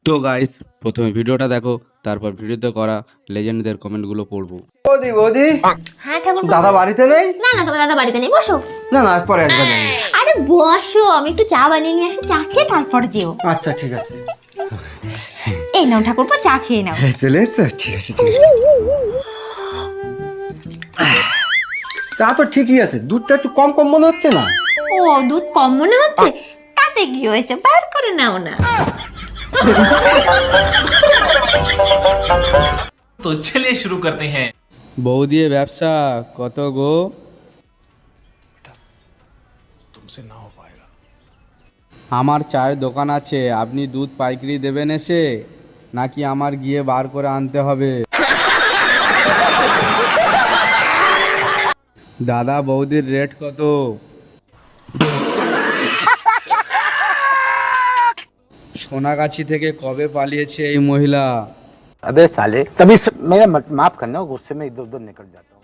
তো গাইস, প্রথমে ভিডিওটা দেখো, তারপর ভিডিওতে করা লেজেন্ডদের কমেন্টগুলো পড়বো। বৌদি বৌদি, হ্যাঁ ঠাকুর দাদা বাড়িতে নেই? না না, তোমার দাদা বাড়িতে নেই, বসো। না না, পরে আসবে না। আরে বসো, আমি একটু চা বানিয়ে নিয়ে আসি, চা খেয়ে তারপর যেও। আচ্ছা ঠিক আছে। এই নাও ঠাকুরপো, চা খেয়ে নাও। চলে এসছো? ঠিক আছে ঠিক আছে। চা তো ঠিকই আছে, দুধটা একটু কম কম মনে হচ্ছে না? ও, দুধ কম মনে হচ্ছে? তাতে কি হয়েছে, বার করে নাও না। तो चलिए शुरू करते हैं। বউ দিয়ে ব্যবসা কত গো? আমার চায়ের দোকান আছে, আপনি দুধ পাইকারি দেবেন এসে, নাকি আমার গিয়ে বার করে আনতে হবে? দাদা বৌদির রেট কত? সোনাগাছি থেকে কবে পালিয়েছে এই মহিলা? अबे साले तभी मेरा माफ करना, गुस्से में इधर उधर निकल जाता हूँ।